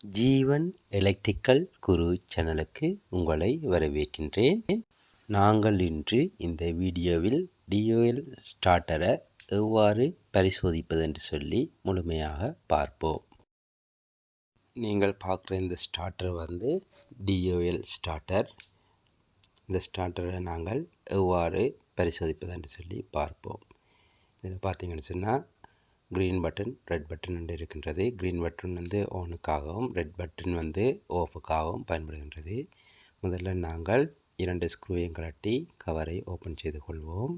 ஜீவன் electrical குரு சேனலுக்கு உங்களை வரவேற்கின்றேன். நாங்கள் இன்று இந்த வீடியோவில் டிஓஎல் ஸ்டார்டரை எவ்வாறு பரிசோதிப்பது என்று சொல்லி முழுமையாக பார்ப்போம். நீங்கள் பார்க்குற இந்த ஸ்டார்டர் வந்து டிஓஎல் ஸ்டார்டர். இந்த ஸ்டார்டரை நாங்கள் எவ்வாறு பரிசோதிப்பது என்று சொல்லி பார்ப்போம். இதில் பார்த்தீங்கன்னு சொன்னால் க்ரீன் பட்டன், ரெட் பட்டன் என்று இருக்கின்றது. க்ரீன் பட்டன் வந்து ஆனுக்காகவும், ரெட் பட்டன் வந்து ஆஃபுக்காகவும் பயன்படுகின்றது. முதல்ல நாங்கள் 2 ஸ்க்ரூவையும் கழட்டி கவரை ஓப்பன் செய்து கொள்வோம்.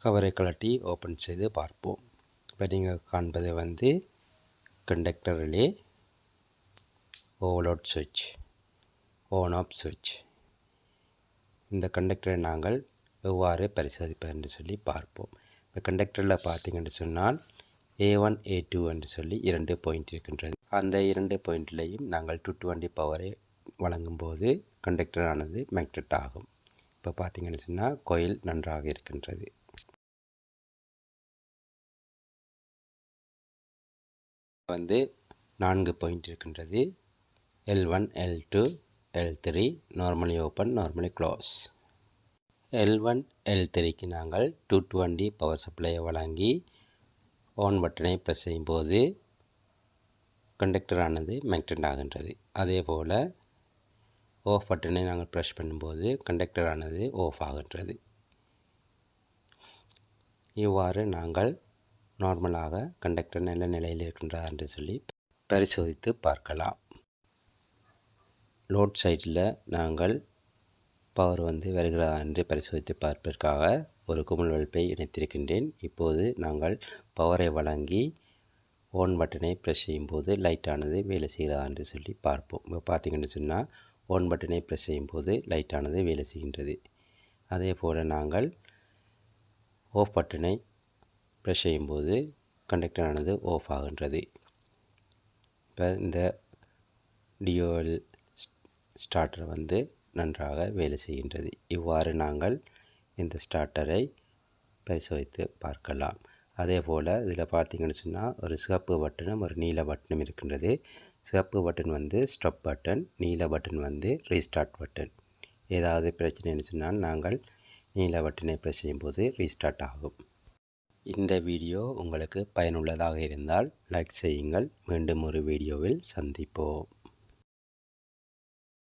கவரை கழட்டி ஓப்பன் செய்து பார்ப்போம். இப்போ நீங்கள் காண்பது வந்து கண்டக்டர் ரிலே, ஓவர்லோட் சுவிட்ச், ஆன் ஆஃப் சுவிட்ச். இந்த கண்டக்டரை நாங்கள் எவ்வாறு பரிசோதிப்பது என்று சொல்லி பார்ப்போம். இப்போ கண்டக்டரில் பார்த்தீங்கன்னு சொன்னால் A1 A2 என்று சொல்லி 2 பாயிண்ட் இருக்கின்றது. அந்த 2 பாயிண்ட்லையும் நாங்கள் 220 பவரை வழங்கும் போது கண்டக்டரானது மேக்னெட் ஆகும். இப்போ பார்த்தீங்கன்னு சொன்னால் கோயில் நன்றாக இருக்கின்றது. வந்து 4 பாயிண்ட் இருக்கின்றது. L1 L2 L3 normally open, normally close. L1 L3க்கு நாங்கள் 220 பவர் சப்ளையை வழங்கி ஆன் பட்டனை ப்ரெஸ் செய்யும்போது கண்டக்டரானது மேக்னெட் ஆகின்றது. அதே போல் ஆஃப் பட்டனை நாங்கள் ப்ரெஸ் பண்ணும்போது கண்டக்டரானது ஆஃப் ஆகின்றது. இவ்வாறு நாங்கள் நார்மலாக கண்டக்டர் நல்ல நிலையில் இருக்கின்றதா என்று சொல்லி பரிசோதித்து பார்க்கலாம். லோட் சைடில் நாங்கள் பவர் வந்து வருகிறதா என்று பரிசோதித்து பார்ப்பதற்காக ஒரு குமிழ் பல்பை இணைத்திருக்கின்றேன். இப்போது நாங்கள் பவரை வழங்கி ஆன் பட்டனை ப்ரெஸ் செய்யும்போது லைட்டானது வேலை செய்கிறதா என்று சொல்லி பார்ப்போம். இப்போ பார்த்தீங்கன்னு சொன்னால் ஆன் பட்டனை ப்ரெஸ் செய்யும்போது லைட்டானது வேலை செய்கின்றது. அதே போல் நாங்கள் ஆஃப் பட்டனை ப்ரெஸ் செய்யும்போது கண்டக்டரானது ஆஃப் ஆகின்றது. இப்போ இந்த டிஓஎல் ஸ்டார்டர் வந்து நன்றாக வேலை செய்கின்றது. இவ்வாறு நாங்கள் இந்த ஸ்டார்டரை பரிசோதித்து பார்க்கலாம். அதே போல் இதில் பார்த்தீங்கன்னு சொன்னால் ஒரு சிவப்பு பட்டனும் ஒரு நீல பட்டனும் இருக்கின்றது. சிவப்பு பட்டன் வந்து ஸ்டாப் பட்டன், நீல பட்டன் வந்து ரீஸ்டார்ட் பட்டன். ஏதாவது பிரச்சனைன்னு சொன்னால் நாங்கள் நீல பட்டனை ப்ரெஸ் செய்யும்போது ரீஸ்டார்ட் ஆகும். இந்த வீடியோ உங்களுக்கு பயனுள்ளதாக இருந்தால் லைக் செய்யுங்கள். மீண்டும் ஒரு வீடியோவில் சந்திப்போம்.